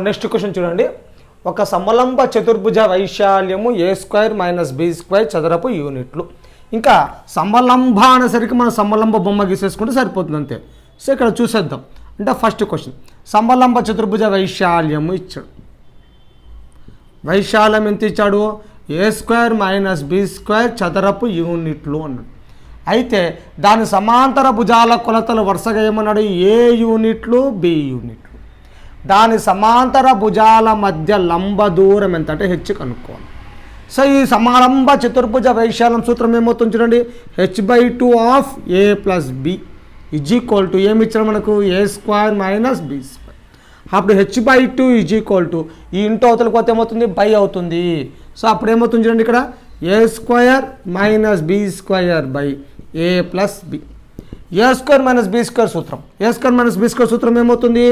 Next question చూడండి. ఒక సమలంబ చతుర్భుజ వైశాల్యము a² - b² చదరపు యూనిట్లు. ఇంకా సమలంబ అనేసరికి మనం సమలంబ బొమ్మ గీసేసుకుంటే సరిపోతుంది అంతే. సో ఇక్కడ చూసేద్దాం. అంటే ఫస్ట్ క్వశ్చన్, సమలంబ చతుర్భుజ వైశాల్యము ఇచ్చాడు. వైశాల్యం ఎంత ఇచ్చాడు? a² - b² చదరపు యూనిట్లు అన్నాడు. అయితే దాని సమాంతర భుజాల కొలతలు వరుసగా ఏమన్నాడు? ఏ యూనిట్లు, బి యూనిట్లు. దాని సమాంతర భుజాల మధ్య లంబ దూరం ఎంత అంటే హెచ్ కనుక్కోవాలి. సో ఈ సమలంబ చతుర్భుజ వైశాల్యం సూత్రం ఏమవుతుంది చూడండి, h/2 ఆఫ్ a + b = ఏమి ఇచ్చారు మనకు? a² - b². అప్పుడు h/2 ఈ ఇంటూ అవతలకు పోతే ఏమవుతుంది? బై అవుతుంది. సో అప్పుడు ఏమవుతుంది చూడండి ఇక్కడ, a² - b² / a + b. a² - b² సూత్రం, a² - b² సూత్రం ఏమవుతుంది?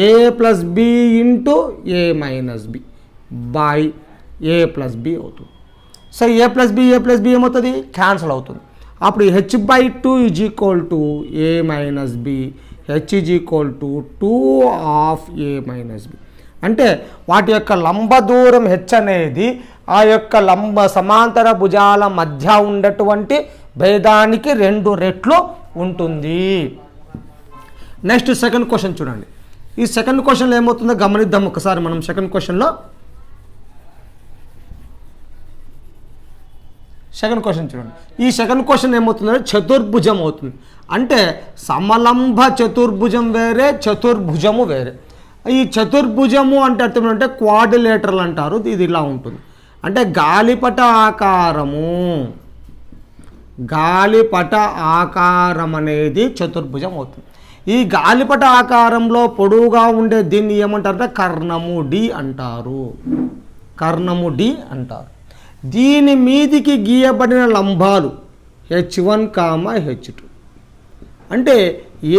a + b into a - b by a + b అవుతుంది. సో a + b ఏమవుతుంది? క్యాన్సిల్ అవుతుంది. అప్పుడు h/2 a - b, h 2 of a - b. అంటే వాటి యొక్క లంబ దూరం h అనేది ఆ యొక్క సమాంతర భుజాల మధ్య ఉన్నటువంటి భేదానికి 2 రెట్లు ఉంటుంది. నెక్స్ట్ సెకండ్ క్వశ్చన్ చూడండి. ఈ సెకండ్ క్వశ్చన్లో ఏమవుతుందో గమనిద్దాం ఒకసారి మనం. సెకండ్ క్వశ్చన్ చూడండి. ఈ సెకండ్ క్వశ్చన్ ఏమవుతుందంటే చతుర్భుజం అవుతుంది. అంటే సమలంబ చతుర్భుజం వేరే, చతుర్భుజము వేరే. ఈ చతుర్భుజము అంటే అర్థం ఏంటంటే క్వాడ్రిలేటరల్ అంటారు. ఇది ఇలా ఉంటుంది. అంటే గాలిపట ఆకారం అనేది చతుర్భుజం అవుతుంది. ఈ గాలిపట ఆకారంలో పొడవుగా ఉండే దీన్ని ఏమంటారంటే కర్ణము డి అంటారు. దీని మీదికి గీయబడిన లంబాలు h1, h2. అంటే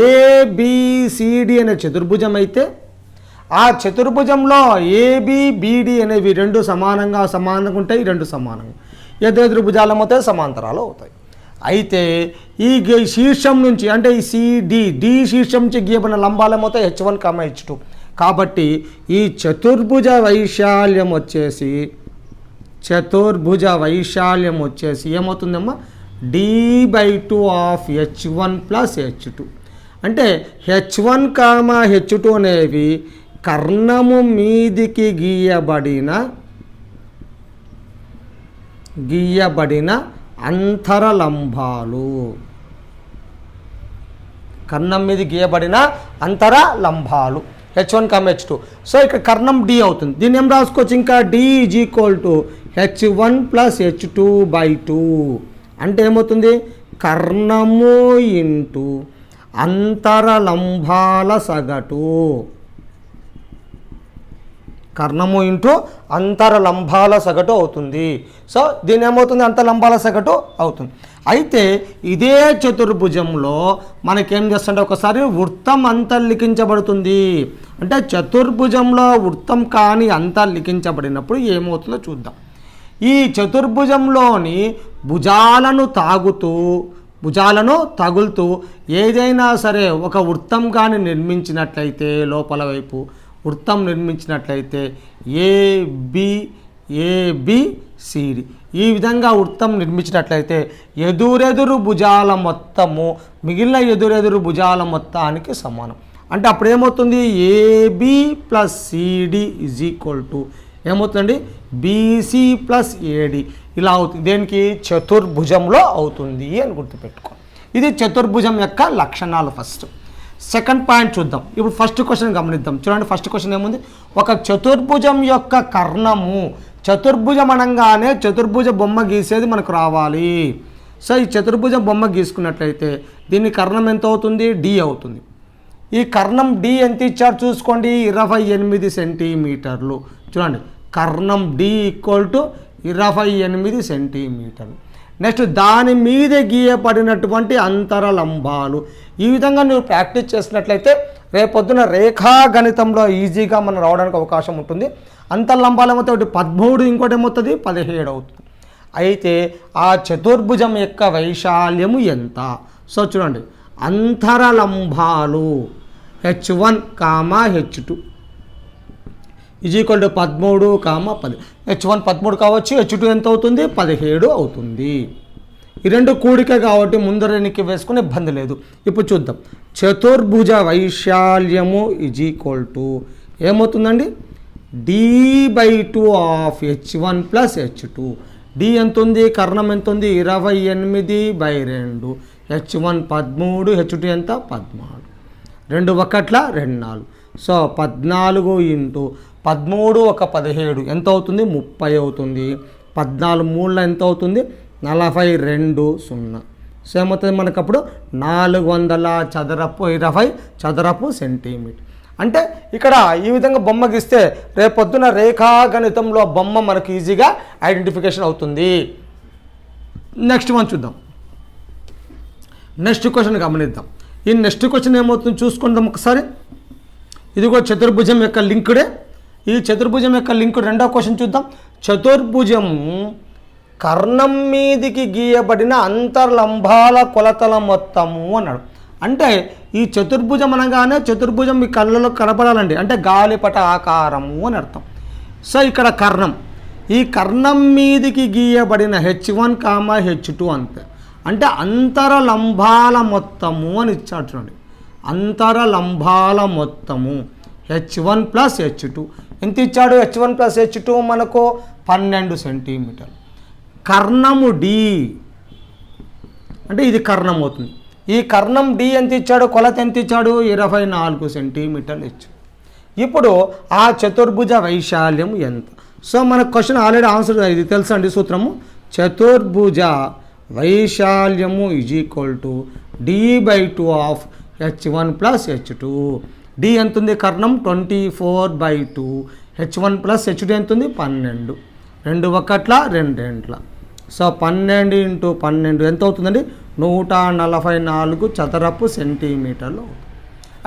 ABCD అనే చతుర్భుజం అయితే ఆ చతుర్భుజంలో ABBD అనేవి 2 సమానంగా ఉంటాయి, 2 సమానంగా. ఎదురెదురు భుజాలు అవుతాయి, సమాంతరాలు అవుతాయి. అయితే ఈ శీర్షం నుంచి అంటే ఈ డి శీర్షం నుంచి గీయబడిన లంబాలు ఏమవుతాయి? h1, h2. కాబట్టి ఈ చతుర్భుజ వైశాల్యం వచ్చేసి ఏమవుతుందమ్మా? d/2 of h1 + h2. అంటే h1, h2 అనేవి కర్ణము మీదికి గీయబడిన అంతరలంబాలు. కర్ణం మీద గీయబడిన అంతరలంబాలు h1, h2. సో ఇక్కడ కర్ణం డి అవుతుంది. దీన్ని ఏం రాసుకోవచ్చు? ఇంకా d = h1 + h2/2. అంటే ఏమవుతుంది? కర్ణము ఇంటూ అంతరలంబాల సగటు. కర్ణము ఇంటూ అంతరలంబాల సగటు అవుతుంది. సో దీని ఏమవుతుంది? అంతర్లంబాల సగటు అవుతుంది. అయితే ఇదే చతుర్భుజంలో మనకేం చేస్తుంటే ఒకసారి వృత్తం అంతర్లిఖించబడుతుంది. అంటే చతుర్భుజంలో వృత్తం కానీ అంతర్లిఖించబడినప్పుడు ఏమవుతుందో చూద్దాం. ఈ చతుర్భుజంలోని భుజాలను తగులుతూ ఏదైనా సరే ఒక వృత్తం కానీ నిర్మించినట్లయితే, లోపల వైపు వృత్తం నిర్మించినట్లయితే ABCD ఈ విధంగా వృత్తం నిర్మించినట్లయితే ఎదురెదురు భుజాల మొత్తము మిగిలిన ఎదురెదురు భుజాల మొత్తానికి సమానం. అంటే అప్పుడు ఏమవుతుంది? AB + CD ఏమవుతుందండి? BC + AD ఇలా అవుతుంది. దేనికి? చతుర్భుజంలో అవుతుంది అని గుర్తుపెట్టుకోండి. ఇది చతుర్భుజం యొక్క లక్షణాలు. ఫస్ట్ సెకండ్ పాయింట్ చూద్దాం. ఇప్పుడు ఫస్ట్ క్వశ్చన్ గమనిద్దాం. చూడండి, ఫస్ట్ క్వశ్చన్ ఏముంది? ఒక చతుర్భుజం యొక్క కర్ణము, చతుర్భుజం అనగానే చతుర్భుజ బొమ్మ గీసేది మనకు రావాలి. సో ఈ చతుర్భుజం బొమ్మ గీసుకున్నట్లయితే దీని కర్ణం ఎంత అవుతుంది? D అవుతుంది. ఈ కర్ణం D ఎంత ఇచ్చారు చూసుకోండి, 28 సెంటీమీటర్లు. చూడండి, కర్ణం D = 28 సెంటీమీటర్లు. నెక్స్ట్ దాని మీద గీయబడినటువంటి అంతరలంబాలు. ఈ విధంగా నువ్వు ప్రాక్టీస్ చేసినట్లయితే రేపొద్దున రేఖాగణితంలో ఈజీగా మనం రావడానికి అవకాశం ఉంటుంది. అంతర్లంబాలు ఏమవుతాయి? ఒకటి 13, ఇంకోటి ఏమవుతుంది? 17 అవుతుంది. అయితే ఆ చతుర్భుజం యొక్క వైశాల్యము ఎంత? సో చూడండి, అంతరలంబాలు h1, h2 13, 10. H1 13 కావచ్చు, H2 ఎంత అవుతుంది 17 అవుతుంది. ఈ రెండు కూడిక కాబట్టి ముందర వెనక్కి వేసుకుని ఇబ్బంది లేదు. ఇప్పుడు చూద్దాం. చతుర్భుజ వైశాల్యము ఏమవుతుందండి D/2 of H1 plus H2. D ఎంత ఉంది, కర్ణం ఎంత ఉంది 28/2. H1 13, H2 ఎంత 14. 2 1 2 4. సో 14 ఇంటూ 13 1 17 ఎంత అవుతుంది 30 అవుతుంది. 14 3 ఎంత అవుతుంది 42 0. సో ఏమవుతుంది మనకు అప్పుడు 420 చదరపు సెంటీమీటర్. అంటే ఇక్కడ ఈ విధంగా బొమ్మ గీస్తే రేపొద్దున రేఖాగణితంలో బొమ్మ మనకు ఈజీగా ఐడెంటిఫికేషన్ అవుతుంది. నెక్స్ట్ మనం చూద్దాం. నెక్స్ట్ క్వశ్చన్ గమనిద్దాం. ఈ నెక్స్ట్ క్వశ్చన్ ఏమవుతుంది చూసుకుందాం ఒకసారి. ఇది కూడా చతుర్భుజం యొక్క లింకుడే. ఈ చతుర్భుజం యొక్క లింక్ రెండో క్వశ్చన్ చూద్దాం. చతుర్భుజము కర్ణం మీదికి గీయబడిన అంతర్లంబాల కొలతల మొత్తము అన్నాడు. అంటే ఈ చతుర్భుజం అనగానే చతుర్భుజం మీ కళ్ళలో కనపడాలండి, అంటే గాలిపట ఆకారము అని అర్థం. సో ఇక్కడ కర్ణం, ఈ కర్ణం మీదికి గీయబడిన H1, H2 అంతే, అంటే అంతరలంబాల మొత్తము అని ఇచ్చాడు చూడండి. అంతరలంబాల మొత్తము H1 ప్లస్ H2 ఎంత ఇచ్చాడు? H1 ప్లస్ H2 మనకు 12 సెంటీమీటర్లు. కర్ణము D అంటే ఇది కర్ణం అవుతుంది. ఈ కర్ణం D ఎంత ఇచ్చాడు, కొలత ఎంత ఇచ్చాడు 24 సెంటీమీటర్లు ఇచ్చాడు. ఇప్పుడు ఆ చతుర్భుజ వైశాల్యం ఎంత? సో మనకు క్వశ్చన్ ఆల్రెడీ ఆన్సర్ ఇది తెలుసా అండి సూత్రము. చతుర్భుజ వైశాల్యము D/2 of H1 plus H2. D ఎంత ఉంది కర్ణం 24/2. H1 ప్లస్ H2 ఎంత ఉంది 12. 2 1 2 2. సో 12 ఇంటూ 12 ఎంత అవుతుందండి 144 చదరపు సెంటీమీటర్లు.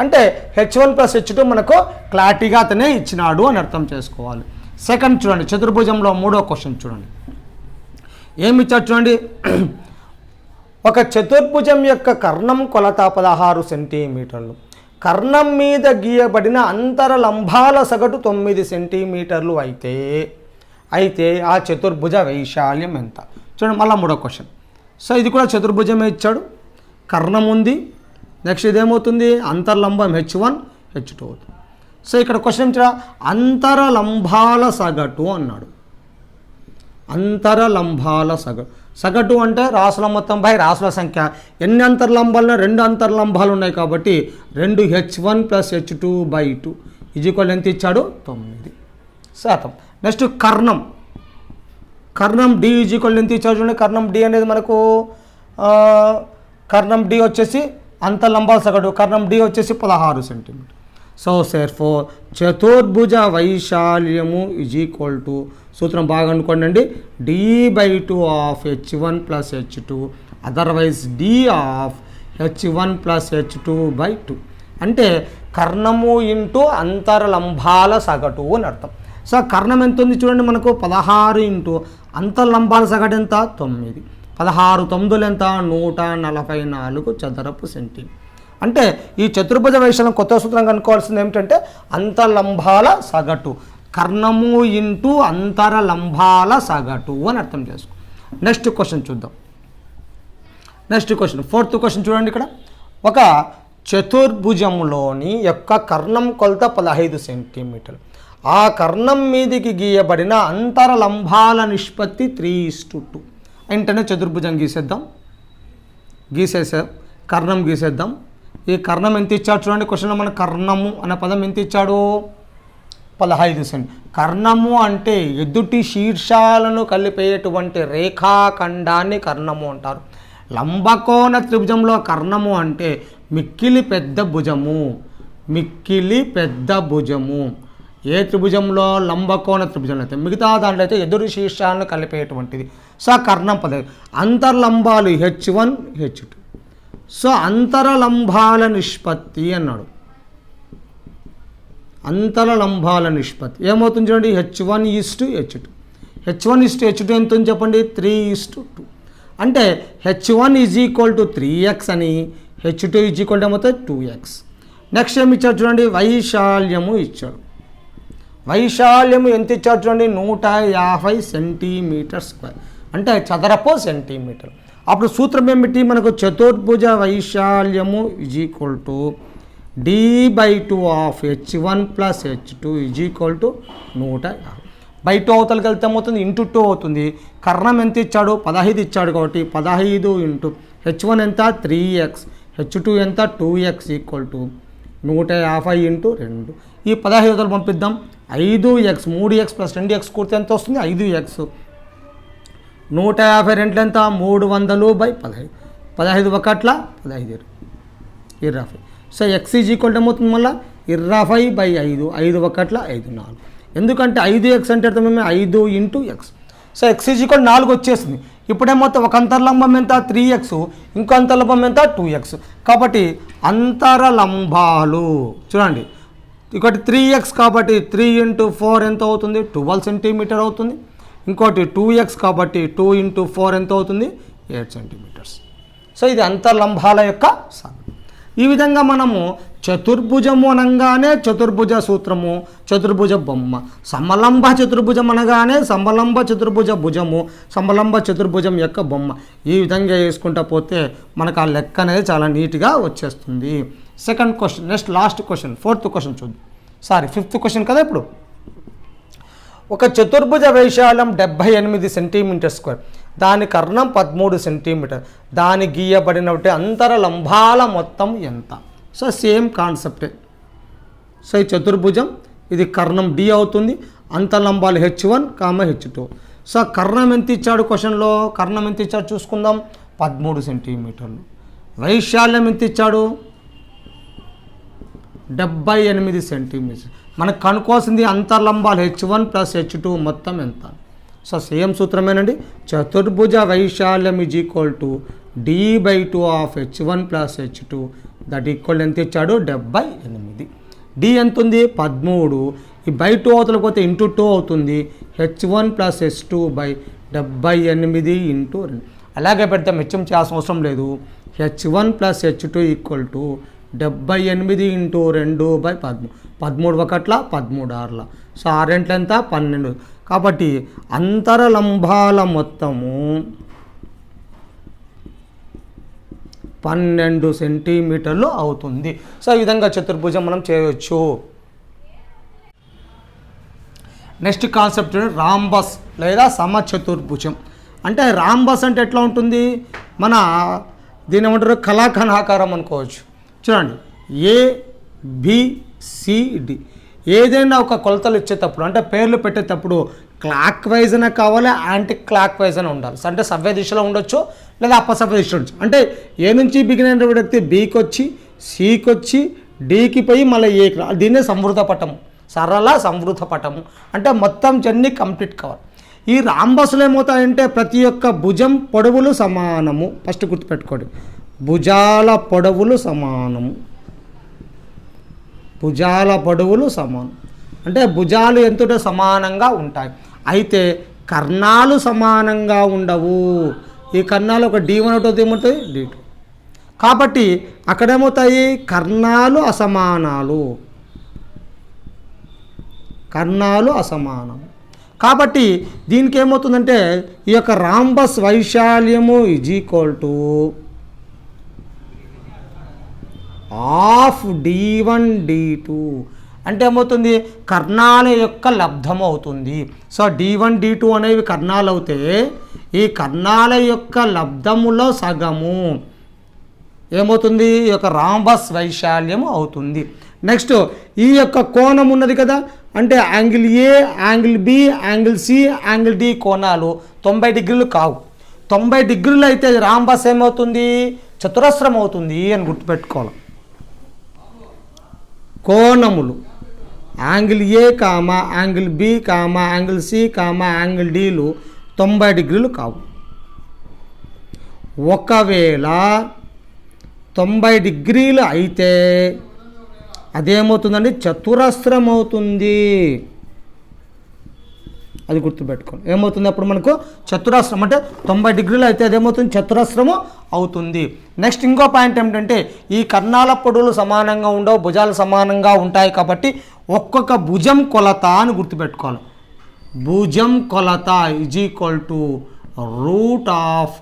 అంటే H1 ప్లస్ H2 మనకు క్లారిటీగా అతనే ఇచ్చినాడు అని అర్థం చేసుకోవాలి. సెకండ్ చూడండి, చతుర్భుజంలో మూడో క్వశ్చన్ చూడండి. ఏమి ఇచ్చాడు చూడండి. ఒక చతుర్భుజం యొక్క కర్ణం కొలత 16 సెంటీమీటర్లు. కర్ణం మీద గీయబడిన అంతరలంబాల సగటు 9 సెంటీమీటర్లు అయితే ఆ చతుర్భుజ వైశాల్యం ఎంత? చూడండి మళ్ళీ మూడో క్వశ్చన్. సో ఇది కూడా చతుర్భుజమే ఇచ్చాడు, కర్ణం ఉంది, నెక్స్ట్ ఇదేమవుతుంది అంతర్లంబం H1 H2 అవుతుంది. సో ఇక్కడ క్వశ్చన్ ఇచ్చా అంతరలంబాల సగటు అన్నాడు. అంతరలంబాల సగటు అంటే రాసుల మొత్తం బై రాసుల సంఖ్య. ఎన్ని అంతర్లంబాలు? 2 అంతర్లంబాలు ఉన్నాయి కాబట్టి 2 H1 ప్లస్ H2/2 ఈక్వల్ ఎంత ఇచ్చాడు 9%. నెక్స్ట్ కర్ణం D ఈక్వల్ ఎంత ఇచ్చాడు చూడండి. కర్ణం D అనేది మనకు కర్ణం D వచ్చేసి అంతర్లంబాల సగటు, కర్ణం D వచ్చేసి 16 సెంటీమీటర్. సో therefore చతుర్భుజ వైశాల్యము సూత్రం బాగా అనుకోండి, D/2 of H1 plus H2 otherwise D of H1 plus H2/2 అంటే కర్ణము ఇంటూ అంతర్లంబాల సగటు అని అర్థం. సో కర్ణం ఎంత ఉంది చూడండి మనకు 16 ఇంటూ అంతర్లంబాల సగటు ఎంత 9. 16 9 ఎంత 144 చదరపు సెంటీమీటర్. అంటే ఈ చతుర్భుజ వైశాల్యం కొత్త సూత్రం కనుక్కోవాల్సింది ఏమిటంటే అంతర్లంబాల సగటు, కర్ణము ఇంటూ అంతరలంబాల సగటు అని అర్థం చేసుకో. నెక్స్ట్ క్వశ్చన్ చూద్దాం. నెక్స్ట్ క్వశ్చన్ ఫోర్త్ క్వశ్చన్ చూడండి. ఇక్కడ ఒక చతుర్భుజంలోని యొక్క కర్ణం కొలత 15 సెంటీమీటర్లు. ఆ కర్ణం మీదికి గీయబడిన అంతరలంబాల నిష్పత్తి 3:2. వెంటనే చతుర్భుజం గీసేద్దాం. కర్ణం గీసేద్దాం. ఈ కర్ణం ఎంత ఇచ్చాడు చూడండి. క్వశ్చన్లో మన కర్ణము అనే పదం ఎంత ఇచ్చాడు 15 సెంటి. కర్ణము అంటే ఎదుటి శీర్షాలను కలిపేటువంటి రేఖాఖండాన్ని కర్ణము అంటారు. లంబకోణ త్రిభుజంలో కర్ణము అంటే మిక్కిలి పెద్ద భుజము. ఏ త్రిభుజంలో? లంబకోణ త్రిభుజంలో అయితే, మిగతా దాంట్లో అయితే ఎదురు శీర్షాలను కలిపేటువంటిది. సో కర్ణం 15. అంతర్లంబాలు H1 H2. సో అంతరలంబాల నిష్పత్తి అన్నాడు. అంతరలంబాల నిష్పత్తి ఏమవుతుంది చూడండి H1:H2. H1:H2 ఎంత ఉంది చెప్పండి 3:2. అంటే H1 = 3x అని, H2 = ఏమవుతుంది 2x. నెక్స్ట్ ఏమి ఇచ్చాడు చూడండి వైశాల్యము ఇచ్చాడు. వైశాల్యము ఎంత ఇచ్చారు చూడండి, 150 సెంటీమీటర్ స్క్వేర్, అంటే చదరపు సెంటీమీటర్. అప్పుడు సూత్రం ఏమిటి మనకు, చతుర్భుజ వైశాల్యము = d/2 of h1 + h2 = 150. By 2 అవతలకి వెళ్తే ఏమవుతుంది, × 2 అవుతుంది. కర్ణం ఎంత ఇచ్చాడు, 15 ఇచ్చాడు కాబట్టి 15 ఇంటూ h1 ఎంత 3x, h2 ఎంత 2x = 150 ఇంటూ 2. ఈ 15 అవతలు పంపిద్దాం. 5x 3x + 2x కూడితే ఎంత వస్తుంది, 5x. 150 రెంట్లు ఎంత, 300/15. 15 ఒకట్ల 15 20. సో x ఏమవుతుంది మళ్ళీ 20/5, 5 ఒకట్ల 5 4. ఎందుకంటే 5x అంటే మేము 5 ఇంటూ x. సో x 4 వచ్చేసింది. ఇప్పుడేమవుతుంది, ఒక అంతర్లంబం ఎంత 3x, ఇంకో అంతర్లంబం ఎంత 2x. కాబట్టి అంతరలంబాలు చూడండి, ఒకటి 3x కాబట్టి 3 × 4 ఎంత అవుతుంది, 12 సెంటీమీటర్ అవుతుంది. ఇంకోటి 2x కాబట్టి 2 × 4 ఎంత అవుతుంది, 8 సెంటీమీటర్స్. సో ఇది అంతర్లంబాల యొక్క సాధన. ఈ విధంగా మనము చతుర్భుజము అనగానే చతుర్భుజ సూత్రము, చతుర్భుజ బొమ్మ. సమలంబ చతుర్భుజం అనగానే సమలంబ చతుర్భుజ భుజము, సమలంబ చతుర్భుజం యొక్క బొమ్మ. ఈ విధంగా వేసుకుంటా పోతే మనకు ఆ లెక్క అనేది చాలా నీట్గా వచ్చేస్తుంది. Second question, next last question, 4th question చూద్దాం. 5th క్వశ్చన్ కదా. ఇప్పుడు ఒక చతుర్భుజ వైశాల్యం 78 సెంటీమీటర్ స్క్వేర్, దాని కర్ణం 13 సెంటీమీటర్, దాని గీయబడినటువంటి అంతరలంబాల మొత్తం ఎంత? సో సేమ్ కాన్సెప్టే. సో ఈ చతుర్భుజం, ఇది కర్ణం D అవుతుంది, అంతర్లంబాలు h1, h2. సో కర్ణం ఎంత ఇచ్చాడు క్వశ్చన్లో, కర్ణం ఎంత ఇచ్చాడు చూసుకుందాం, 13 సెంటీమీటర్లు. వైశాల్యం ఎంత ఇచ్చాడు, 78 సెంటీమీటర్స్. మనకు కనుక్కోవాల్సింది అంతర్లంబాలు h1 + h2 మొత్తం ఎంత. సో సేమ్ సూత్రమేనండి, చతుర్భుజ వైశాల్యం = d/2 of h1 + h2 that equal ఎంత ఇచ్చాడు, 78. D ఎంత ఉంది, 13. ఈ బై 2 అవతల పోతే × 2 అవుతుంది, h1 + h2/78 × 2. అలాగే పెడితే మెచ్చం చేయాల్సిన అవసరం లేదు. h1 + h2 = 78 × 2/13. 13 ఒకట్ల 13 ఆర్ల. సో 6 ఎంత 12. కాబట్టి అంతరలంబాల మొత్తము 12 సెంటీమీటర్లు అవుతుంది. సో ఈ విధంగా చతుర్భుజం మనం చేయవచ్చు. నెక్స్ట్ కాన్సెప్ట్ రాంబస్ లేదా సమచతుర్భుజం. అంటే రాంబస్ అంటే ఎట్లా ఉంటుంది, మన దీని ఏమంటారు, కళాఖండాకారం అనుకోవచ్చు. చూడండి, ABCD ఏదైనా ఒక కొలతలు ఇచ్చేటప్పుడు, అంటే పేర్లు పెట్టేటప్పుడు క్లాక్ వైజ్ అయినా కావాలి, యాంటీ క్లాక్ వైజ్ అయినా ఉండాలి. అంటే సవ్య దిశలో ఉండొచ్చు లేదా అపసవ్య దిశలో ఉండొచ్చు. అంటే ఏ నుంచి బిగిన్ అయిన వ్యక్తి Bకి వచ్చి, Cకి వచ్చి, Dకి పోయి మళ్ళీ Aకి, దీన్నే సంవృత పటము, సరళ సంవృత పటము. అంటే మొత్తం జర్నీ కంప్లీట్ కావాలి. ఈ రాంబస్లో ఏమవుతాయంటే ప్రతి ఒక్క భుజం పొడవులు సమానము. ఫస్ట్ గుర్తుపెట్టుకోండి, భుజాల పొడవులు సమానము. భుజాల పొడవులు సమానం అంటే భుజాలు ఎంతటో సమానంగా ఉంటాయి. అయితే కర్ణాలు సమానంగా ఉండవు. ఈ కర్ణాలు ఒక D1 అవుతుంది, ఏమవుతుంది D2. కాబట్టి అక్కడేమవుతాయి, కర్ణాలు అసమానాలు, కర్ణాలు అసమానం. కాబట్టి దీనికి ఏమవుతుందంటే ఈ యొక్క రాంబస్ వైశాల్యము = ఆఫ్ D1 D2. అంటే ఏమవుతుంది, కర్ణాల యొక్క లబ్ధం అవుతుంది. సో D1 D2 అనేవి కర్ణాలు అవుతే ఈ కర్ణాల యొక్క లబ్ధములో సగము ఏమవుతుంది, ఈ యొక్క రాంబస్ వైశాల్యము అవుతుంది. నెక్స్ట్ ఈ యొక్క కోణం ఉన్నది కదా, అంటే angle A, angle B, angle C, angle D కోణాలు 90 డిగ్రీలు కావు. 90 డిగ్రీలు అయితే రాంబస్ ఏమవుతుంది, చతురస్రం అవుతుంది అని గుర్తుపెట్టుకోవాలి. కోణములు angle A, angle B, angle C, angle Dలు 90 డిగ్రీలు కావు. ఒకవేళ 90 డిగ్రీలు అయితే అదేమవుతుందండి, చతురస్రం అవుతుంది. అది గుర్తుపెట్టుకోండి. ఏమవుతుంది అప్పుడు మనకు చతురస్రం, అంటే 90 డిగ్రీలు అయితే అదేమవుతుంది, చతురస్రము అవుతుంది. నెక్స్ట్ ఇంకో పాయింట్ ఏమిటంటే ఈ కర్ణాల పొడవులు సమానంగా ఉండవు, భుజాలు సమానంగా ఉంటాయి. కాబట్టి ఒక్కొక్క భుజం కొలత అని గుర్తుపెట్టుకోవాలి. భుజం కొలత is equal to root of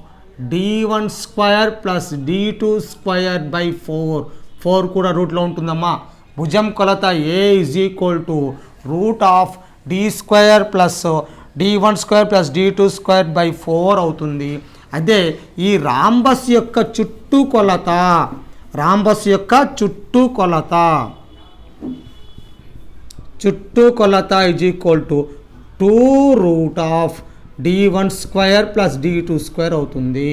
d1 square plus d2 square by 4 కూడా రూట్లో ఉంటుందమ్మా. భుజం కొలత A is equal to root of d square plus d1 square plus d2 square by 4 అవుతుంది. అదే ఈ రాంబస్ యొక్క చుట్టూ కొలత, రాంబస్ యొక్క చుట్టూ కొలత is equal to 2 root of d1 square plus d2 square అవుతుంది.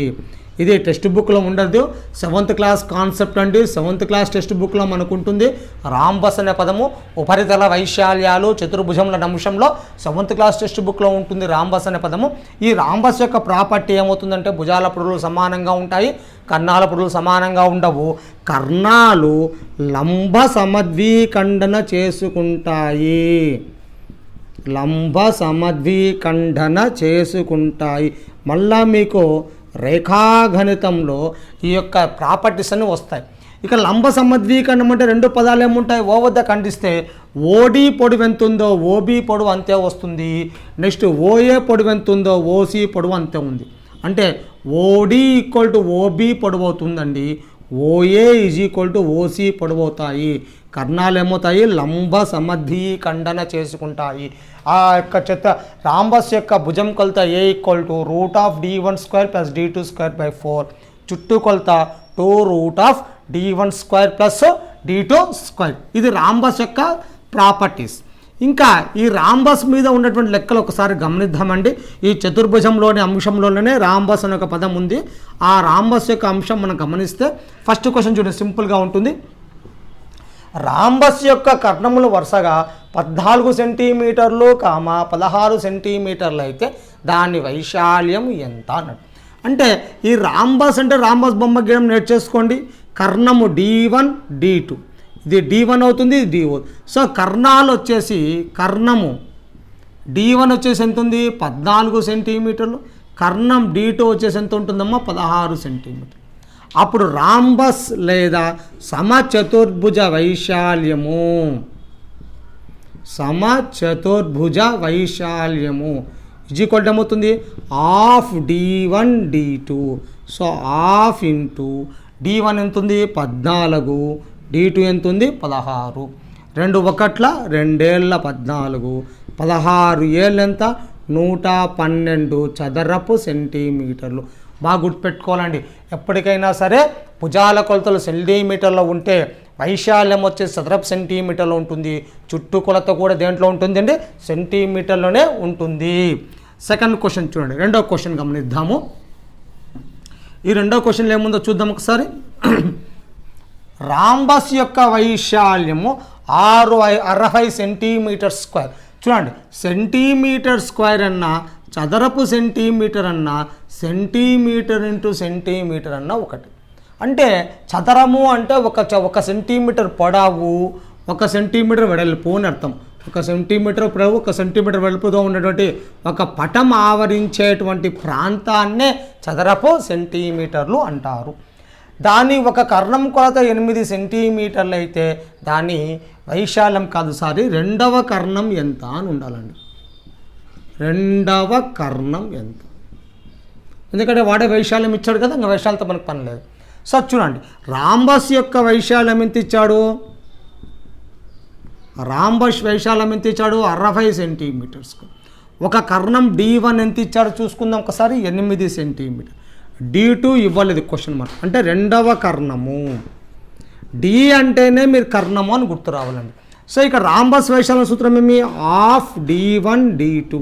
ఇది టెక్స్ట్ బుక్లో ఉండదు, 7th క్లాస్ కాన్సెప్ట్ అండి. 7th క్లాస్ టెక్స్ట్ బుక్లో మనకు ఉంటుంది. రాంబస్ అనే పదము ఉపరితల వైశాల్యాలు చతుర్భుజముల అంశంలో 7th క్లాస్ టెక్స్ట్ బుక్లో ఉంటుంది రాంబస్ అనే పదము. ఈ రాంబస్ యొక్క ప్రాపర్టీ ఏమవుతుందంటే భుజాల పొడులు సమానంగా ఉంటాయి, కర్ణాల పొడులు సమానంగా ఉండవు. కర్ణాలు లంబ సమద్విఖండన చేసుకుంటాయి. మళ్ళా మీకు రేఖాగణితంలో ఈ యొక్క ప్రాపర్టీస్ అన్నీ వస్తాయి. ఇక లంబ సమద్విఖండం అంటే 2 పదాలు ఏముంటాయి, ఓ వద్ద ఖండిస్తే ఓడి పొడవు ఎంత ఉందో ఓబి పొడవు అంతే వస్తుంది. నెక్స్ట్ ఓఏ పొడవు ఎంత ఉందో ఓసి పొడవు అంతే ఉంది. అంటే ఓడి ఈక్వల్ టు ఓబి పొడవు అవుతుందండి, OA is equal to OC పొడవు అవుతాయి. కర్ణాలు ఏమవుతాయి, లంబ సమద్విఖండన చేసుకుంటాయి. ఆ యొక్క రాంబస్ యొక్క భుజం కొలత A equal to root of d1 square plus d2 square by 4, చుట్టూ కొలత 2 root of d1 square plus d2 square. ఇది రాంబస్ యొక్క ప్రాపర్టీస్. ఇంకా ఈ రాంబస్ మీద ఉన్నటువంటి లెక్కలు ఒకసారి గమనిద్దామండి. ఈ చతుర్భుజంలోని అంశంలోనే రాంబస్ అనే ఒక పదం ఉంది. ఆ రాంబస్ యొక్క అంశం మనం గమనిస్తే ఫస్ట్ క్వశ్చన్ చూడండి, సింపుల్గా ఉంటుంది. రాంబస్ యొక్క కర్ణములు వరుసగా 14 సెంటీమీటర్లు 16 సెంటీమీటర్లు అయితే దాని వైశాల్యం ఎంత అన్నట్టు. అంటే ఈ రాంబస్ అంటే రాంబస్ బొమ్మ గీయడం నేర్చేసుకోండి. కర్ణము d1 d2, ఇది d1 అవుతుంది, ఇది d1. సో కర్ణాలు వచ్చేసి కర్ణము d1 వచ్చేసి ఎంత ఉంది, 14 సెంటీమీటర్లు. కర్ణం d2 వచ్చేసి ఎంత ఉంటుందమ్మా, 16 సెంటీమీటర్లు. అప్పుడు రాంబస్ లేదా సమచతుర్భుజ వైశాల్యము ఈజ్ ఈక్వల్ టు ఏమవుతుంది, half d1 d2. So half into d1 ఎంత ఉంది, 14, d2 ఎంత ఉంది, 16. 2 ఒకట్ల 2 ఏళ్ళ 14, 16 ఏళ్ళు ఎంత, 112 చదరపు సెంటీమీటర్లు. బాగా గుర్తుపెట్టుకోవాలండి. ఎప్పటికైనా సరే భుజాల కొలతలు సెంటీమీటర్లో ఉంటే వైశాల్యం వచ్చేసి చదరపు సెంటీమీటర్లో ఉంటుంది. చుట్టూ కొలత కూడా దేంట్లో ఉంటుందండి, సెంటీమీటర్లోనే ఉంటుంది. సెకండ్ క్వశ్చన్ చూడండి, రెండో క్వశ్చన్ గమనిద్దాము. ఈ రెండో క్వశ్చన్లో ఏముందో చూద్దాం ఒకసారి. రాంబస్ యొక్క వైశాల్యము 60 సెంటీమీటర్ స్క్వేర్. చూడండి, సెంటీమీటర్ స్క్వేర్ అన్నా చదరపు సెంటీమీటర్ అన్నా సెంటీమీటర్ ఇంటూ సెంటీమీటర్ అన్నా ఒకటి. అంటే చదరము అంటే ఒక సెంటీమీటర్ పొడవు 1 సెంటీమీటర్ వెడల్పు అని అర్థం. 1 సెంటీమీటర్ పొడవు 1 సెంటీమీటర్ వెడల్పుతో ఉన్నటువంటి ఒక పటం ఆవరించేటువంటి ప్రాంతాన్నే చదరపు సెంటీమీటర్లు అంటారు. దాని ఒక కర్ణం కొలత 8 సెంటీమీటర్లు అయితే దాని వైశాల్యం కాదు, రెండవ కర్ణం ఎంత అని ఉండాలండి. రెండవ కర్ణం ఎంత, ఎందుకంటే వాడే వైశాల్యం ఇచ్చాడు కదా, ఇంకా వైశాల్యంతో మనకు పని లేదు. సార్ చూడండి, రాంబస్ యొక్క వైశాల్యం ఎంత ఇచ్చాడు, రాంబస్ వైశాల్యం ఎంత ఇచ్చాడు, 60 సెంటీమీటర్స్. ఒక కర్ణం d1 ఎంత ఇచ్చాడు చూసుకుందాం ఒకసారి, 8 సెంటీమీటర్. d2 ఇవ్వలేదు క్వశ్చన్ మార్క్, అంటే రెండవ కర్ణము. d అంటేనే మీరు కర్ణము అని గుర్తు రావాలండి. సో ఇక రాంబస్ వైశాల్యం సూత్రం ఏమి, half d1 d2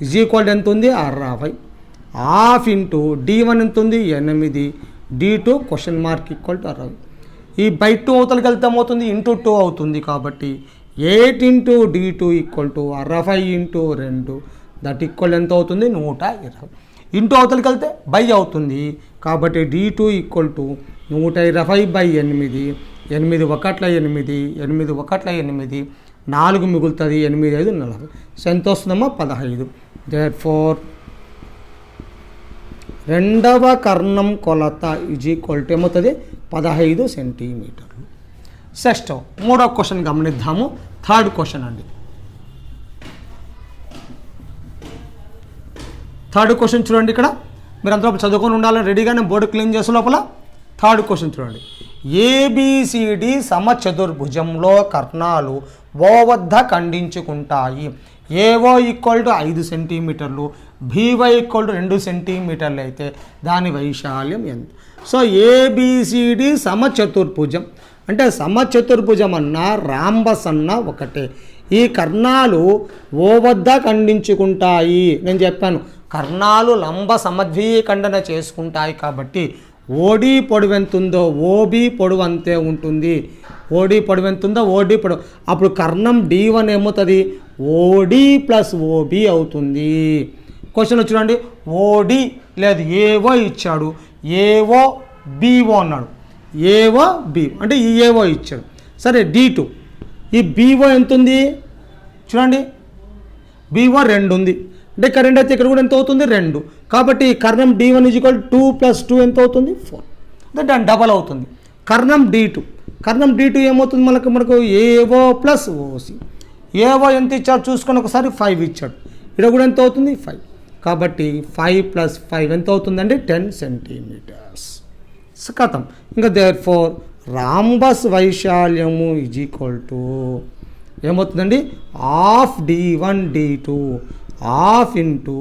is equal ఎంత ఉంది, 60. హాఫ్ ఇంటూ d1 ఎంత ఉంది, 8, d2 question mark equal to 60. ఈ బై 2 అవతలకి వెళ్తే ఏమవుతుంది, ఇంటూ 2 అవుతుంది. కాబట్టి 8 into d2 equal to 60 into 2, that equal ఎంత అవుతుంది, 120. ఇంటూ అవతలకి వెళ్తే బై అవుతుంది. కాబట్టి d2 ఈక్వల్ టు 120 బై 8, 8 ఒకట్ల 8, 8 ఒకట్ల 8, 4 మిగులుతుంది, 8, 5, 40. సో ఎంత వస్తుందమ్మా, 15. దేర్ఫోర్ రెండవ కర్ణం కొలత ఈజ్ ఈక్వల్ టు ఏమవుతుంది, 15 సెంటీమీటర్లు. నెక్స్ట్ మూడో క్వశ్చన్ గమనిద్దాము. థర్డ్ క్వశ్చన్ అండి. థర్డ్ క్వశ్చన్ చూడండి. ఇక్కడ మీరు అంతా చదువుకొని ఉండాలని రెడీగా నేను బోర్డు క్లీన్ చేసే లోపల థర్డ్ క్వశ్చన్ చూడండి. ఏబిసిడి సమచతుర్భుజంలో కర్ణాలు ఓ వద్ద ఖండించుకుంటాయి. ఏఓ ఈక్వల్ టు 5 సెంటీమీటర్లు, బీవై ఈక్వల్ టు 2 సెంటీమీటర్లు అయితే దాని వైశాల్యం ఎంత? సో ఏబిసిడి సమచతుర్భుజం అంటే సమచతుర్భుజం అన్నా రాంబస్ అన్నా ఒకటే. ఈ కర్ణాలు ఓ వద్ద ఖండించుకుంటాయి. నేను చెప్పాను కర్ణాలు లంబ సమద్వీఖండన చేసుకుంటాయి కాబట్టి ఓడి పొడవు ఎంత ఉందో ఓబి పొడవు అంతే ఉంటుంది. ఓడి పొడవు ఎంత ఉందో ఓడి పొడవు, అప్పుడు కర్ణం D1 ఏమవుతుంది? ఓడి ప్లస్ ఓబి అవుతుంది. క్వశ్చన్ చూడండి, ఓడి లేదు ఏవో ఇచ్చాడు, ఏవో బీఓ అన్నాడు, ఏవో బి అంటే ఈ ఏవో ఇచ్చాడు. సరే D2, ఈ బీఓ ఎంత ఉంది చూడండి, బీఓ 2 ఉంది అంటే కరెంట్ అయితే ఇక్కడ కూడా ఎంత అవుతుంది 2. కాబట్టి కర్ణం D1 = 2 + 2 ఎంత అవుతుంది 4. అంటే దాని డబల్ అవుతుంది. కర్ణం D2 ఏమవుతుంది మనకు ఏవో ప్లస్ ఓసి. ఏవో ఎంత ఇచ్చాడు చూసుకొని ఒకసారి 5 ఇచ్చాడు, ఇక్కడ కూడా ఎంత అవుతుంది 5. కాబట్టి 5 + 5 ఎంత అవుతుందండి 10 సెంటీమీటర్స్. కథం ఇంకా దేర్ఫోర్ రాంబస్ వైశాల్యము = ఏమవుతుందండి ½ D1 D2 ½ ఇంటూ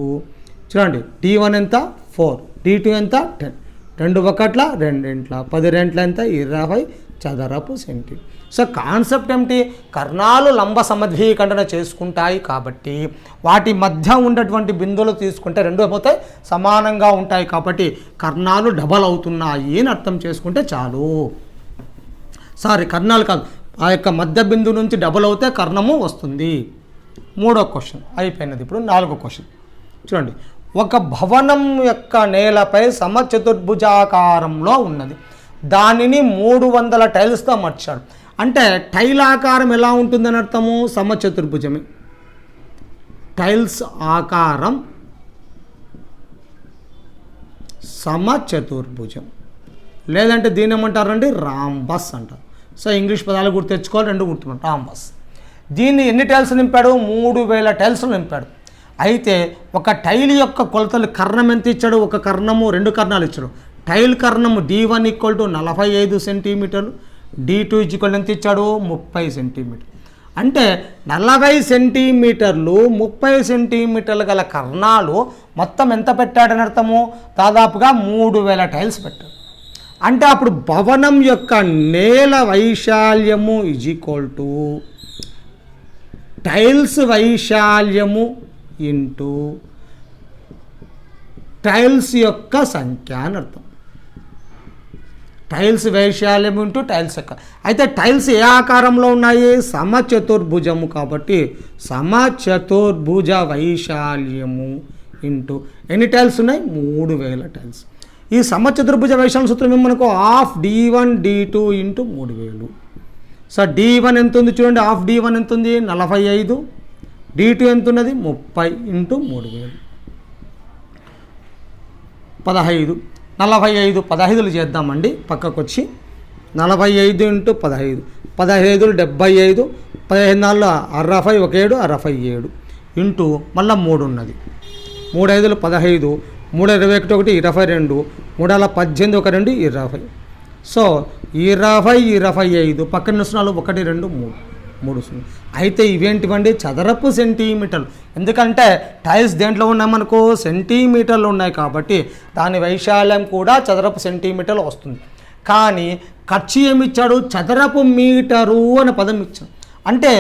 చూడండి D1 ఎంత 4, D2 ఎంత 10, 2 1 2 10 2 ఎంత 20 చదరపు సెంటీమీటర్. సో కాన్సెప్ట్ ఏమిటి? కర్ణాలు లంబ సమద్వీఖండన చేసుకుంటాయి కాబట్టి వాటి మధ్య ఉన్నటువంటి బిందువులు తీసుకుంటే రెండు ఏమవుతాయి సమానంగా ఉంటాయి కాబట్టి కర్ణాలు డబల్ అవుతున్నాయి అని అర్థం చేసుకుంటే చాలు. సారీ కర్ణాలు కాదు, ఆ యొక్క మధ్య బిందువు నుంచి డబల్ అవుతే కర్ణము వస్తుంది. మూడో క్వశ్చన్ అయిపోయినది. ఇప్పుడు నాలుగో క్వశ్చన్ చూడండి. ఒక భవనం యొక్క నేలపై సమచతుర్భుజాకారంలో ఉన్నది, దానిని 300 టైల్స్తో అమర్చాడు. అంటే టైల్ ఆకారం ఎలా ఉంటుందని అర్థము? సమచతుర్భుజమే. టైల్స్ ఆకారం సమచతుర్భుజం, లేదంటే దీని ఏమంటారండి రాంబస్ అంటారు. సో ఇంగ్లీష్ పదాలు గుర్తు తెచ్చుకోవాలి, రెండు గుర్తుకుంటాం. రాంబస్. దీన్ని ఎన్ని టైల్స్ నింపాడు? 3000 టైల్స్ నింపాడు. అయితే ఒక టైల్ యొక్క కొలతలు కర్ణం ఎంత ఇచ్చాడు? ఒక కర్ణము 2 కర్ణాలు ఇచ్చాడు. టైల్ కర్ణము D1 = 45 సెంటీమీటర్లు, D2 = ఎంత ఇచ్చాడు 30 సెంటీమీటర్లు. అంటే 40 సెంటీమీటర్లు 30 సెంటీమీటర్లు గల కర్ణాలు మొత్తం ఎంత పెట్టాడని అర్థము? దాదాపుగా 3000 టైల్స్ పెట్టాడు. అంటే అప్పుడు భవనం యొక్క నేల వైశాల్యము = టైల్స్ వైశాల్యము ఇంటూ టైల్స్ యొక్క సంఖ్య అని అర్థం. టైల్స్ వైశాల్యం ఇంటూ టైల్స్ యొక్క. అయితే టైల్స్ ఏ ఆకారంలో ఉన్నాయి? సమచతుర్భుజము కాబట్టి సమచతుర్భుజ వైశాల్యము ఇంటూ ఎన్ని టైల్స్ ఉన్నాయి? 3000 టైల్స్. ఈ సమచతుర్భుజ వైశాల్యం సూత్రం ఏమనుకో ½ D1 D2 × 3000. సో D1 ఎంత ఉంది చూడండి, ½ D1 ఎంత ఉంది 45, D2 ఎంత ఉన్నది 30 × 3000 15. 45 15లు చేద్దామండి పక్కకు వచ్చి. 45 × 15 15 75, 15 60 17 67 ఇంటూ మళ్ళీ 3 ఉన్నది. 3 5 15, 3 21 22, 3 18 1 2 20. సో 20 25 పక్కన 0 1 2 3 0. అయితే ఇవేంటివండి? చదరపు సెంటీమీటర్లు. ఎందుకంటే టైల్స్ దేంట్లో ఉన్నాయి మనకు? సెంటీమీటర్లు ఉన్నాయి కాబట్టి దాని వైశాల్యం కూడా చదరపు సెంటీమీటర్లు వస్తుంది. కానీ ఖర్చు ఏమిచ్చాడు? చదరపు మీటరు అనే పదం ఇచ్చాడు. అంటే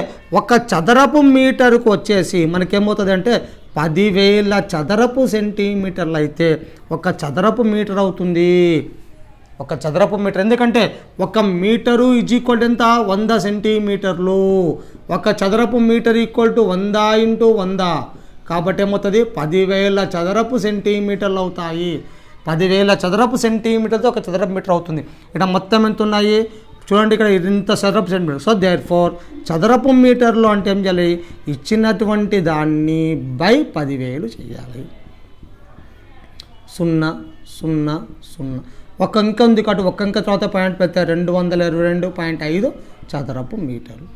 ఒక చదరపు మీటరుకు వచ్చేసి మనకేమవుతుంది అంటే 10,000 చదరపు సెంటీమీటర్లు అయితే ఒక చదరపు మీటర్ అవుతుంది. ఒక చదరపు మీటర్. ఎందుకంటే 1 మీటరు = ఎంత? 100 సెంటీమీటర్లు. ఒక చదరపు మీటర్ = 100 × 100 కాబట్టి ఏమవుతుంది? 10,000 చదరపు సెంటీమీటర్లు అవుతాయి. 10,000 చదరపు సెంటీమీటర్తో ఒక చదరపు మీటర్ అవుతుంది. ఇక్కడ మొత్తం ఎంత ఉన్నాయి చూడండి, ఇక్కడ ఇంత చదరపు సెంటీమీటర్. సో దేర్ ఫోర్ చదరపు మీటర్లు అంటే ఏం చేయాలి? ఇచ్చినటువంటి దాన్ని బై 10,000 చేయాలి. 0 0 0 ఒక అంక ఉంది కాబట్టి ఒక అంక తర్వాత పాయింట్ పెడితే 222.5 చదరపు మీటర్లు.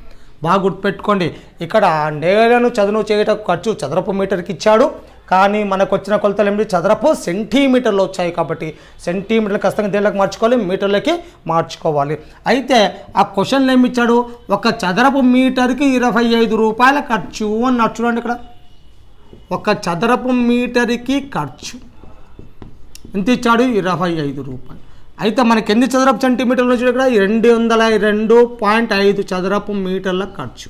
బాగా గుర్తుపెట్టుకోండి. ఇక్కడ నేలను చదును చేయటం ఖర్చు చదరపు మీటర్కి ఇచ్చాడు, కానీ మనకు వచ్చిన కొలతలు ఏమిటి చదరపు సెంటీమీటర్లు వచ్చాయి కాబట్టి సెంటీమీటర్లు ఖచ్చితంగా దేనికి మార్చుకోవాలి, మీటర్లకి మార్చుకోవాలి. అయితే ఆ క్వశ్చన్లు ఏమి ఇచ్చాడు, ఒక చదరపు మీటర్కి 25 రూపాయల ఖర్చు అన్నాడు. చూడండి ఇక్కడ ఒక చదరపు మీటర్కి ఖర్చు ఎంత ఇచ్చాడు, 25 రూపాయలు. అయితే మనకి ఎన్ని చదరపు సెంటీమీటర్లు వచ్చాడు ఇక్కడ 202.5 చదరపు మీటర్ల ఖర్చు.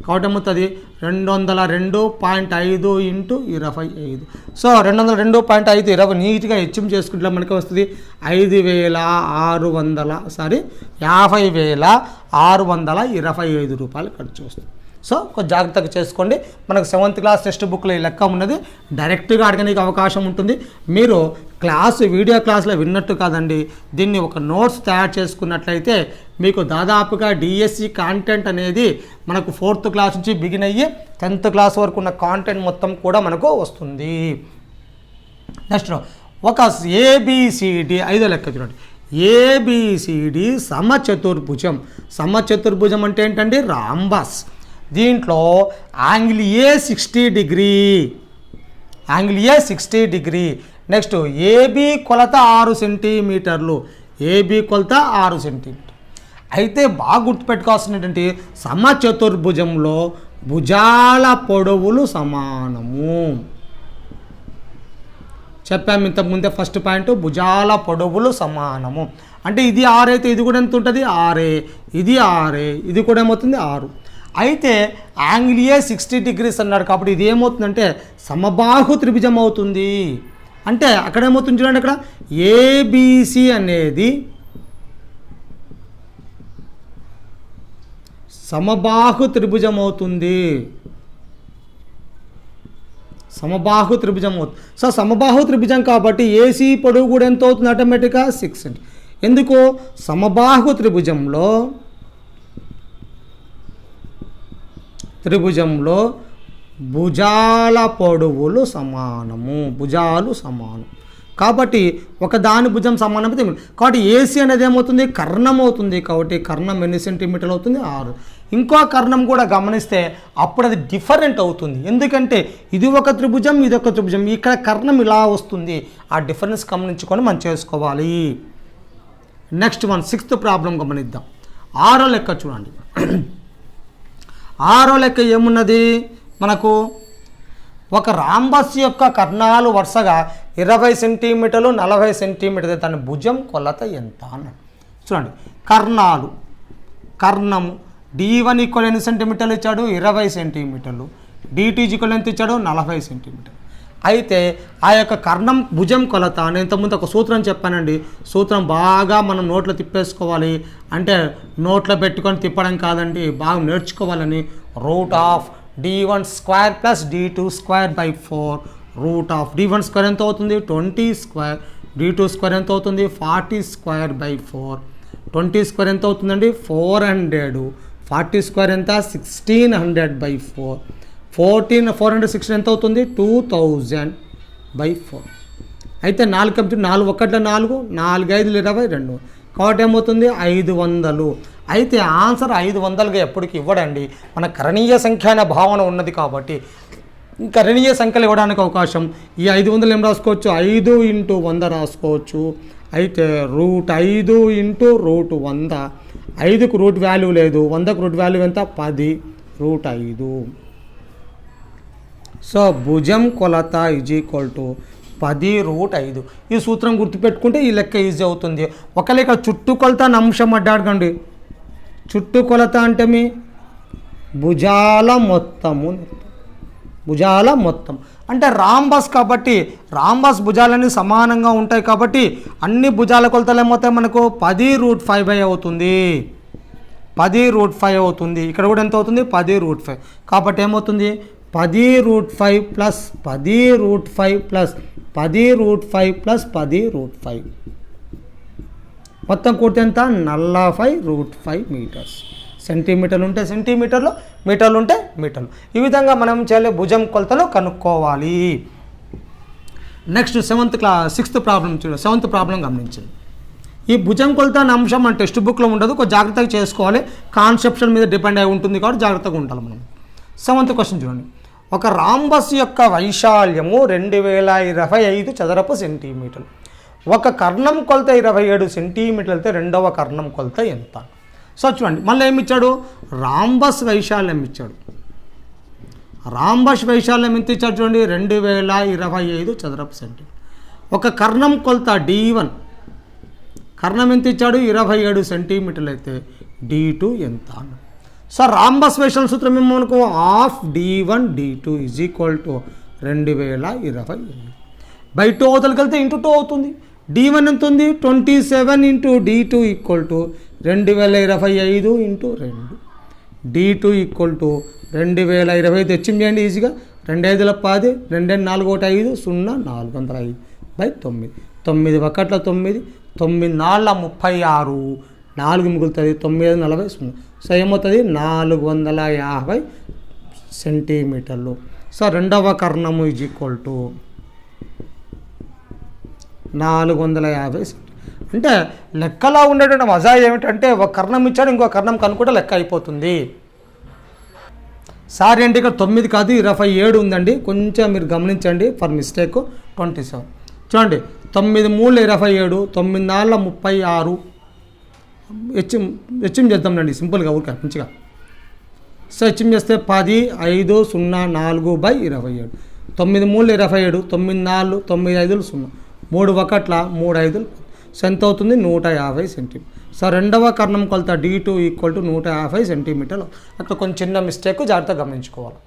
కాబట్టి ఏమవుతుంది 202.5 ఇంటూ 25. సో 202.5 20 నీట్గా హెచ్ఎం చేసుకుంటే మనకి వస్తుంది 50,625 రూపాయలు ఖర్చు వస్తుంది. సో కొంచెం జాగ్రత్తగా చేసుకోండి. మనకు 7th క్లాస్ టెక్స్ట్ బుక్లో ఈ లెక్క ఉన్నది, డైరెక్ట్గా అడగడానికి అవకాశం ఉంటుంది. మీరు వీడియో క్లాస్లో విన్నట్టు కాదండి, దీన్ని ఒక నోట్స్ తయారు చేసుకున్నట్లయితే మీకు దాదాపుగా డిఎస్సి కాంటెంట్ అనేది మనకు 4th క్లాస్ నుంచి బిగిన్ అయ్యి 10th క్లాస్ వరకు ఉన్న కాంటెంట్ మొత్తం కూడా మనకు వస్తుంది. నెక్స్ట్ ఒక ఏబిసిడి 5వ లెక్క చూడండి. ఏబిసిడి సమచతుర్భుజం అంటే ఏంటండి, రాంబస్. దీంట్లో angle A 60 degree. Next AB కొలత 6 సెంటీమీటర్లు. అయితే బాగా గుర్తుపెట్టుకోవాల్సిన ఏంటంటే సమచతుర్భుజంలో భుజాల పొడవులు సమానము. చెప్పాము ఇంతకుముందే ఫస్ట్ పాయింట్, భుజాల పొడవులు సమానము. అంటే ఇది 6 అయితే ఇది కూడా ఎంత ఉంటుంది, 6. ఇది కూడా ఏమవుతుంది 6. అయితే యాంగిల్ ఏ 60 డిగ్రీస్ అన్నాడు కాబట్టి ఇది ఏమవుతుందంటే సమబాహు త్రిభుజం అవుతుంది. అంటే అక్కడ ఏమవుతుంది చూడండి, అక్కడ ఏబిసి అనేది సమబాహు త్రిభుజం అవుతుంది. సో సమబాహు త్రిభుజం కాబట్టి ఏసీ పొడవు కూడా ఎంత అవుతుంది, ఆటోమేటిక్గా 6. ఎందుకు, సమబాహు త్రిభుజంలో భుజాల పొడవులు సమానము. భుజాలు సమానం కాబట్టి ఒక దాని భుజం సమానం అయితే కాబట్టి ఏసీ అనేది ఏమవుతుంది, కర్ణం అవుతుంది. కాబట్టి కర్ణం ఎన్ని సెంటీమీటర్లు అవుతుంది, 6. ఇంకో కర్ణం కూడా గమనిస్తే అప్పుడు అది డిఫరెంట్ అవుతుంది. ఎందుకంటే ఇది ఒక త్రిభుజం, ఇది ఒక త్రిభుజం, ఇక్కడ కర్ణం ఇలా వస్తుంది. ఆ డిఫరెన్స్ గమనించుకొని మనం చేసుకోవాలి. నెక్స్ట్ 6th ప్రాబ్లం గమనిద్దాం. 6వ లెక్క చూడండి. 6వ లెక్క ఏమున్నది, మనకు ఒక రాంబస్ యొక్క కర్ణాలు వరుసగా 20 సెంటీమీటర్లు 40 సెంటీమీటర్లు, దాని భుజం కొలత ఎంత అన్నాడు. చూడండి కర్ణము D1 ఈక్వల్ ఎన్ని సెంటీమీటర్లు ఇచ్చాడు, 20 సెంటీమీటర్లు. D2 ఈక్వల్ ఎంత ఇచ్చాడు, 40 సెంటీమీటర్లు. అయితే ఆ యొక్క కర్ణం భుజం కొలత, నేను ఇంతకుముందు ఒక సూత్రం చెప్పానండి. సూత్రం బాగా మనం నోట్లో తిప్పేసుకోవాలి. అంటే నోట్లో పెట్టుకొని తిప్పడం కాదండి, బాగా నేర్చుకోవాలని. √D1² + D2²/4. √D1² ఎంత అవుతుంది, 20². D2² ఎంత అవుతుంది, 40²/4. 20² ఎంత అవుతుందండి, 400. 40² ఎంత, 1600/4. 416 ఎంత అవుతుంది, 2000/4. అయితే 4 కంప్లీట్, 4 1 4, 4 5 22. కాబట్టి ఏమవుతుంది 500. అయితే ఆన్సర్ 500గా ఎప్పటికి ఇవ్వడండి. మన కరణీయ సంఖ్య అనే భావన ఉన్నది కాబట్టి కరణీయ సంఖ్యలు ఇవ్వడానికి అవకాశం. ఈ 500 ఏం రాసుకోవచ్చు, 5 × 100 రాసుకోవచ్చు. అయితే √5 × √100. 5కు రూట్ వాల్యూ లేదు, 100కు రూట్ వాల్యూ ఎంత, 10. √5. సో భుజం కొలత = 10√5. ఈ సూత్రం గుర్తుపెట్టుకుంటే ఈ లెక్క ఈజీ అవుతుంది. ఒకవేళ ఇక్కడ చుట్టుకొలత అనే అంశం అడ్డాడకండి. చుట్టుకొలత అంటే మీ భుజాల మొత్తం అంటే రాంబస్ కాబట్టి రాంబస్ భుజాలన్నీ సమానంగా ఉంటాయి కాబట్టి అన్ని భుజాల కొలతలు ఏమవుతాయి మనకు 10√5 అవుతుంది. 10√5 అవుతుంది. ఇక్కడ కూడా ఎంత అవుతుంది, 10√5. కాబట్టి ఏమవుతుంది 10√5 + 10√5 + 10√5 + 10√5 మొత్తం కూడితే ఎంత, 45√5 మీటర్స్. సెంటీమీటర్లు ఉంటే సెంటీమీటర్లు, మీటర్లు ఉంటే మీటర్లు. ఈ విధంగా మనం చేయాలి, భుజం కొలతలు కనుక్కోవాలి. నెక్స్ట్ 6th ప్రాబ్లం చూడండి. 7th ప్రాబ్లం గమనించండి. ఈ భుజం కొలత అనే అంశం మన టెక్స్ట్ బుక్లో ఉండదు, కొంచెం జాగ్రత్తగా చేసుకోవాలి, కాన్సెప్షన్ మీద డిపెండ్ అయి ఉంటుంది కాబట్టి జాగ్రత్తగా ఉండాలి మనం. 7th క్వశ్చన్ చూడండి. ఒక రాంబస్ యొక్క వైశాల్యము 2025 చదరపు సెంటీమీటర్లు. ఒక కర్ణం కొలత 27 సెంటీమీటర్లు అయితే రెండవ కర్ణం కొలత ఎంత? సో చూడండి, మళ్ళీ ఏమి ఇచ్చాడు? రాంబస్ వైశాల్యం ఇచ్చాడు. రాంబస్ వైశాల్యం ఎంత ఇచ్చాడు చూడండి, 2025 చదరపు సెంటీమీటర్. ఒక కర్ణం కొలత D1, కర్ణం ఎంత ఇచ్చాడు? 27 సెంటీమీటర్లు అయితే D2 ఎంత? సో రాంబస్ వైశాల్యం సూత్రం ఏమనుకో, half D1 D2 is equal to 2025. By 2 అవతలకి వెళ్తే ఇంటూ 2 అవుతుంది. D1 ఎంత ఉంది? 27 into D2 equal to 2025 into 2. D2 equal to 2025 తెచ్చింది చేయండి ఈజీగా. 2 5 10, 2 4 1 5, 0 405 బై 9. 9 1 9, 9 4 36, 4 మిగులుతుంది, 9 40 0. సో ఏమవుతుంది? 450 సెంటీమీటర్లు. సో రెండవ కర్ణము ఈజ్ ఈక్వల్ టు 450. అంటే లెక్కలో ఉండేటువంటి మజా ఏమిటంటే ఒక కర్ణం ఇచ్చాడు, ఇంకో కర్ణం కనుక్కుంటే లెక్క అయిపోతుంది. సారీ అంటే ఇక్కడ 9 కాదు 27 ఉందండి, కొంచెం మీరు గమనించండి ఫర్ మిస్టేక్. 27 చూడండి, 9 3 27, 9 4 36. హెచ్ఎం చేద్దాంనండి సింపుల్గా ఊరికే మంచిగా. సో హెచ్ఎం చేస్తే 10 5 0 4 బై 27. 9 3 27, 9 4 9 5 0, 3 1 3 5. సో ఎంత అవుతుంది? 150 సెంటీమీటర్. సో రెండవ కర్ణం కొలత D2 ఈక్వల్ టు 150 సెంటీమీటర్లు. అక్కడ కొంచెం చిన్న మిస్టేక్, జాగ్రత్తగా గమనించుకోవాలి.